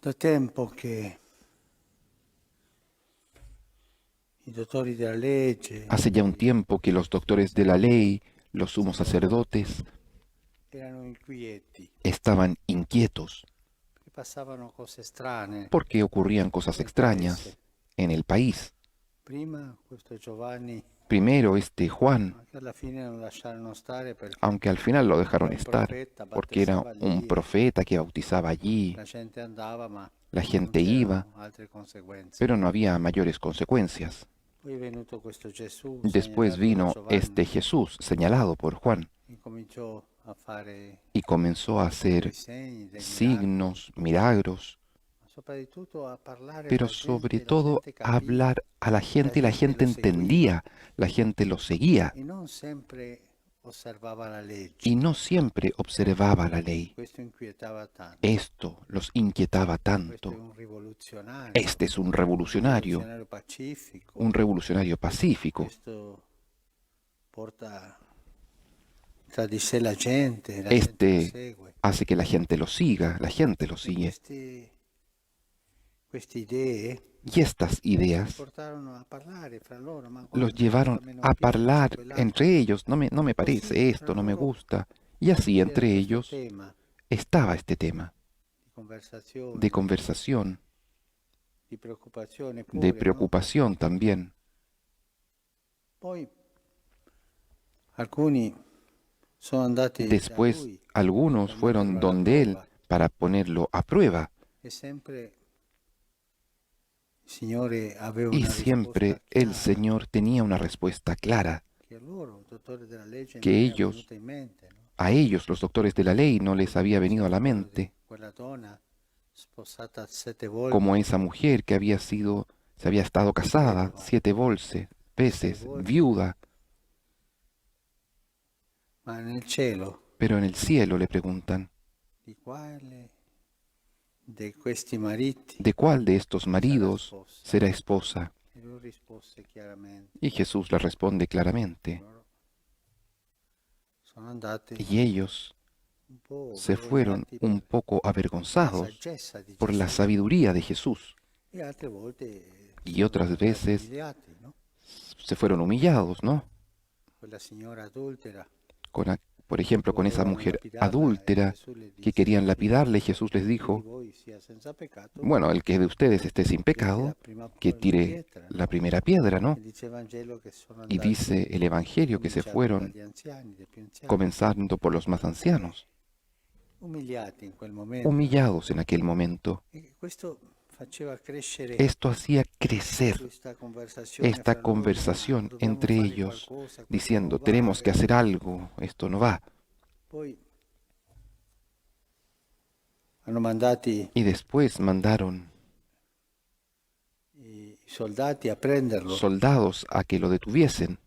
Da tempo che i dottori della legge Hace ya un tiempo que los doctores de la ley, los sumos sacerdotes, erano inquieti, estaban inquietos che passavano cose strane porque ocurrían cosas nel extrañas paese. en el país. Prima questo Giovanni, Primero este Juan, che alla fine non lasciarono stare perché aunque al final lo era dejaron un estar, profeta, porque era battezzava un lì, profeta que bautizaba allí, la gente andava, ma la non gente iba, c'erano altre conseguenze. pero no había mayores consecuencias. Poi è venuto questo Gesù Después segnalato da vino Giovanni, este Jesús señalado por Juan incominciò a fare y comenzó a dei hacer segni, dei miracoli, signos, milagros, ma soprattutto a parlare pero alla sobre gente, la todo gente a capiva hablar a la e la gente y la gente gente lo seguiva entendía, la gente lo seguía e non sempre osservava la legge. y no siempre observaba la ley. Questo inquietava tanto. Esto los inquietaba Questo è tanto. un rivoluzionario, Este es pacifico. un revolucionario pacífico. Questo porta tra di sé la gente lo Este segue. hace que la gente lo siga, la gente lo E sigue. queste idee Y estas li ideas portarono a parlare fra loro, ma los guarda, questo a llevaron me non a piace, hablar quell'altro. entre ellos. No me Così parece fra esto, no me loro gusta. Y así c'era entre questo ellos tema estaba este tema di conversazione, de conversación, di preoccupazione de pure, no? preocupación también. Poi alcuni sono andati da Después lui algunos per fueron metterlo alla donde él prova para ponerlo a prueba e sempre il Signore aveva y una risposta siempre el chiara Señor tenía una respuesta clara che a loro, dottori della legge, que non era ellos, venuta in mente, no? a ellos, los doctores de la ley, no les había Si venido a la ricordo di mente, quella donna sposata 7 volte, como esa mujer que se había estado casada vedova, 7 6 veces, volte, viuda, ma nel cielo pero en el cielo le preguntan, di quale di questi mariti ¿de cuál de estos sarà maridos sposa? será esposa? E lui rispose chiaramente. Y Jesús le responde claramente, Loro sono andati y ellos un po' se fueron vergognati un per poco la avergonzados saggezza di por la Gesù sabiduría de Jesús, e altre volte y sono otras andati veces umiliati, no? se fueron humillados, ¿no? Quella signora adultera Por ejemplo, con esa volevano mujer lapidarla e adúltera Gesù le que disse, querían chi lapidarle, Jesús les di dijo, voi sia senza peccato, bueno, el que de ustedes esté sin getti la pecado, prima que la tire pietra, la no? primera piedra, ¿no? E dice il Vangelo che sono Y dice andati, el Evangelio que se cominciarono fueron dagli anziani, dai più anziani, comenzando por los más ancianos, umiliati in quel momento. humillados en aquel momento. E questo faceva crescere Esto hacía crecer questa conversazione esta fra loro, conversación dobbiamo entre fare ellos, qualcosa, questo diciendo, non va, tenemos que hacer algo, esto no va. Poi hanno mandati Y después mandaron i soldati a prenderlo soldados a que lo detuviesen.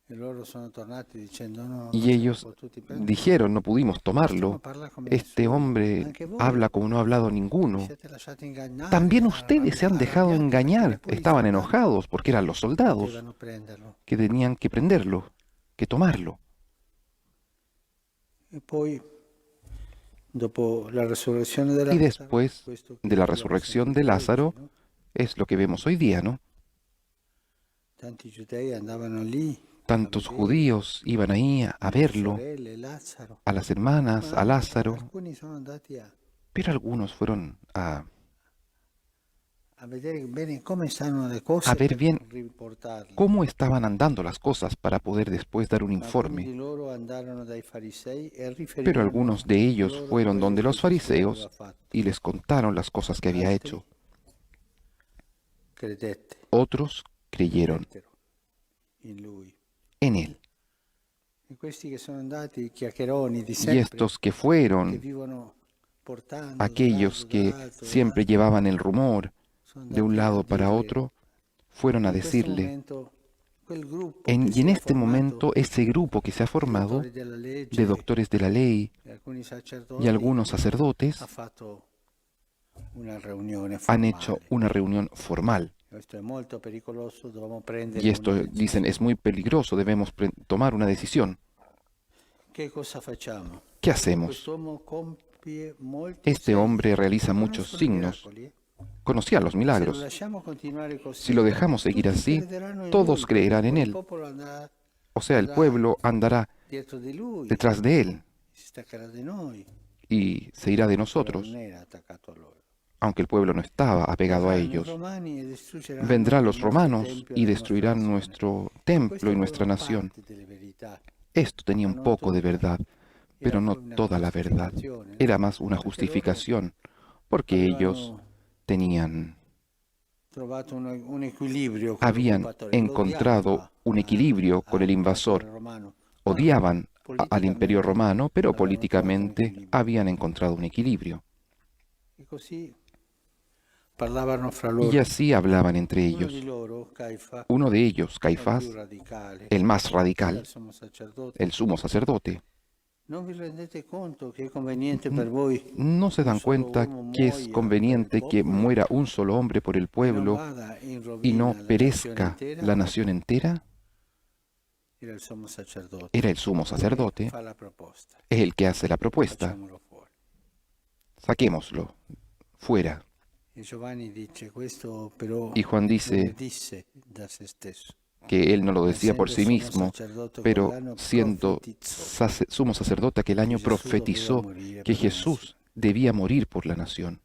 e loro sono tornati dicendo no, non Y siamo ellos potuti prenderlo. dijeron, no pudimos Stiamo tomarlo. parlando come Este nessuno. hombre Anche voi habla como no ha hablado vi ninguno. siete lasciati ingannare, También ustedes se han dejado arrabbiati perché engañar. neppure i Estaban soldati enojados porque eran los soldados potevano prenderlo. que tenían que prenderlo, que tomarlo. E poi, dopo la resurrezione di Y Lazzaro, después questo che de la abbiamo resurrección sentito de Lázaro, oggi, no? es lo que vemos hoy día, ¿no? Tanti giudei andavano lì Tantos a vedere judíos iban ahí a le verlo, sorelle, Lazzaro, a las hermanas, ma a Lázaro, alcuni sono andati pero algunos fueron a vedere bene come stanno le cose a ver per bien riportarle. cómo estaban andando las cosas para poder después dar un Ma alcuni informe. di loro andarono dai farisei e Pero riferirono algunos de ellos loro fueron quello donde che los Gesù fariseos aveva fatto. y les contaron las cosas que había Altri hecho. Otros creyeron credettero in lui. en él. E questi che sono andati, i chiacchieroni di Y sempre, estos que che fueron, vivono portando aquellos que siempre llevaban el rumor de un lado para otro, fueron a decirle, y en este momento ese grupo que se ha formado de doctores de la ley y algunos sacerdotes han hecho una reunión formal. Y esto, dicen, es muy peligroso, debemos tomar una decisión. ¿Qué cosa facciamo? ¿Qué hacemos? Quest'uomo Este hombre realiza muchos signos. Conocía los milagros. Si lo dejamos seguir así, todos creerán en él. O sea, el pueblo andará detrás de él y se irá de nosotros, aunque el pueblo no estaba apegado a ellos. Vendrán los romanos y destruirán nuestro templo y nuestra nación. Esto tenía un poco de verdad, pero no toda la verdad. Era más una justificación, porque ellos habían encontrado un equilibrio con el invasor. Odiaban al imperio romano, pero políticamente habían encontrado un equilibrio. Y así hablaban entre ellos. Uno de ellos, Caifás, el más radical, el sumo sacerdote. ¿No se dan cuenta que es conveniente que muera un solo hombre por el pueblo y no perezca la nación entera? Era el sumo sacerdote, es el que hace la propuesta. Saquémoslo fuera. Y Juan dice que él no lo decía por sí mismo, pero siendo sumo sacerdote aquel año profetizó que Jesús debía morir por la nación.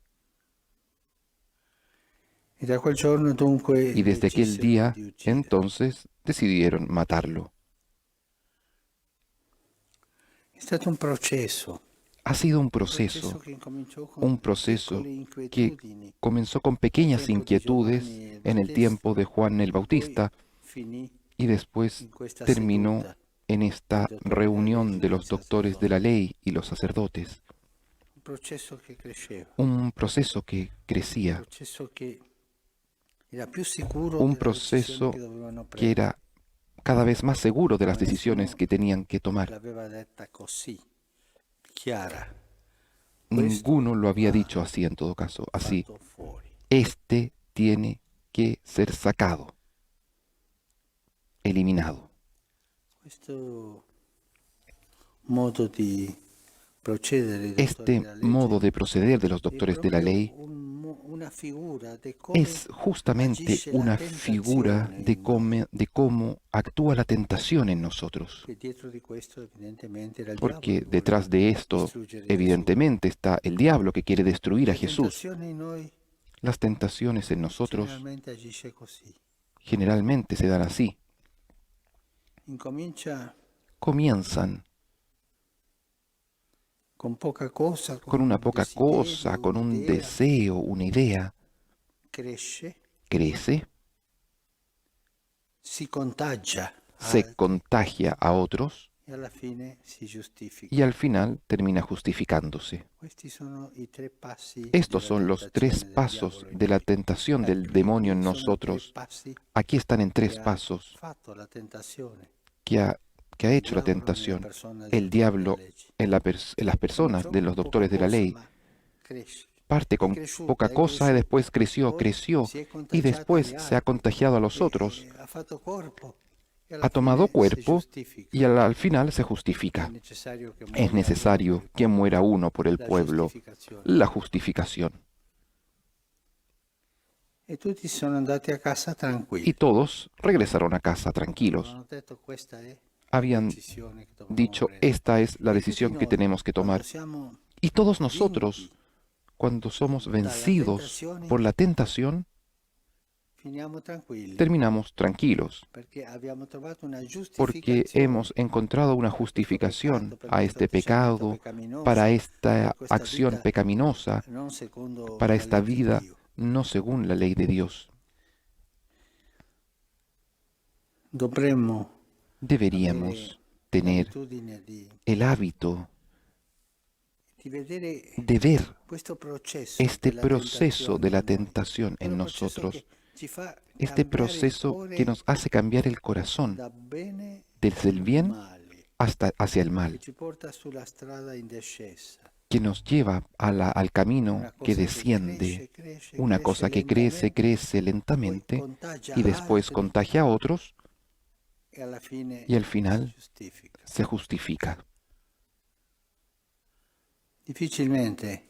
Y desde aquel día, entonces, decidieron matarlo. Ha sido un proceso que comenzó con pequeñas inquietudes en el tiempo de Juan el Bautista y después terminó en esta reunión de los doctores de la ley y los sacerdotes. Un proceso que crecía, un proceso que era cada vez más seguro de las decisiones que tenían que tomar. Ninguno lo había dicho así en todo caso, así. Este tiene que ser sacado, eliminado. Este modo de proceder de los doctores de la ley es justamente una figura de cómo actúa la tentación en nosotros. Porque detrás de esto, evidentemente, está el diablo que quiere destruir a Jesús. Las tentaciones en nosotros generalmente se dan así. Comienzan con una poca cosa, con un deseo, una idea. Crece, se contagia a otros y al final termina justificándose. Estos son los 3 pasos de la tentación del demonio en nosotros. Aquí están en 3 pasos que ha hecho la tentación. El diablo en las personas de los doctores de la ley parte con poca cosa y después creció y después se ha contagiado a los otros. Ha tomado cuerpo y al final se justifica. Es necesario que muera uno por el pueblo, la justificación. Y todos regresaron a casa tranquilos. Habían dicho, esta es la decisión que tenemos que tomar. Y todos nosotros, cuando somos vencidos por la tentación, terminamos tranquilos, porque hemos encontrado una justificación a este pecado, para esta acción pecaminosa, para esta vida no según la ley de Dios. Deberíamos tener el hábito de ver este proceso de la tentación en nosotros, este proceso que nos hace cambiar el corazón desde el bien hacia el mal, que nos lleva al camino que desciende, una cosa que crece lentamente y después contagia a otros y al final se justifica. Difícilmente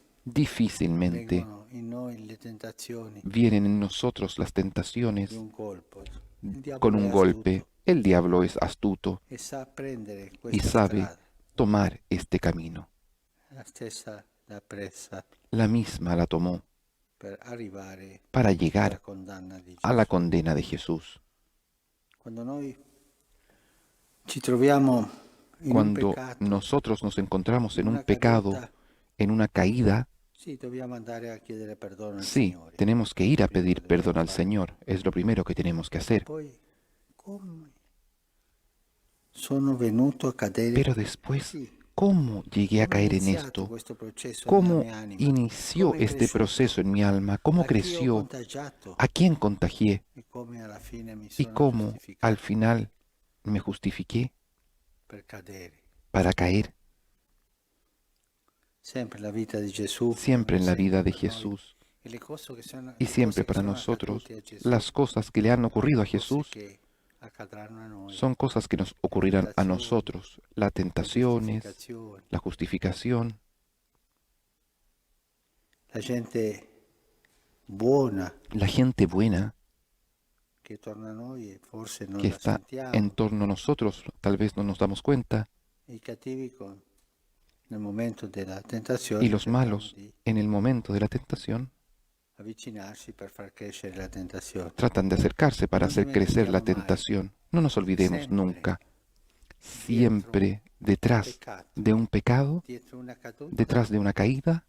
vienen en nosotros las tentaciones di un colpo. Il con diavolo è un golpe. astuto El diablo es astuto e sa prendere y questa sabe strada, tomar este camino. la stessa la presa La misma la tomó per arrivare para alla llegar condanna di a la Gesù. condena de Jesús. Quando noi ci troviamo in un Cuando peccato, nosotros nos encontramos in en un una pecado, caduta, en una caída, sì, dobbiamo andare a chiedere perdono al sí, Signore. tenemos que ir Lo a primo pedir che dobbiamo perdón al fare. Señor. Es lo primero que tenemos que Ma hacer. poi, come sono venuto a cadere Pero después, così? ¿cómo llegué a Come è caer en iniziato esto? questo processo nella ¿Cómo mia anima? inició Come è este proceso cresciuto? en mi alma? ¿Cómo A chi ho creció? contagiato? ¿A quién contagié? E come alla fine mi ¿Y sono cómo al giustificato final me justifiqué per cadere. para caer? Sempre la vita di Gesù è un Siempre en la esempio vida de per noi. Jesús E le cose y siempre che para sono nosotros, accadute a Gesù las cosas que le han ocurrido a sono cose Jesús che accadranno a noi. son cosas que nos Le ocurrirán a tentazioni, nosotros. Las le tentaciones, giustificazioni. la justificación. La gente buona La gente buena che torna a noi e forse non que la está en sentiamo. torno a nosotros, tal vez no nos damos cuenta, I cattivi nel momento della y tentazione los cercano malos di en el momento de la tentación avvicinarsi per far crescere la tentazione. tratan de acercarse para Non hacer crecer la dimentichiamo mai, tentación. No nos olvidemos sempre nunca, dietro siempre un detrás peccato, de un pecado, dietro una caduta, detrás de una caída,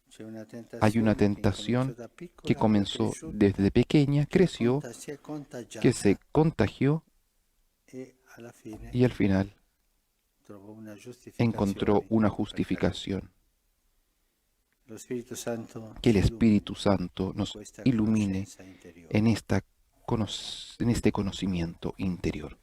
c'è una hay una tentazione tentación che que incominciò da piccola, è comenzó cresciuta, desde pequeña, creció, si è que se contagiata contagió e alla fine y al final trovò una encontró giustificazione una per cadere. justificación. Lo Spirito Santo Que el ci Espíritu illumini Santo in nos questa ilumine conoscenza interiore. en este conocimiento interior.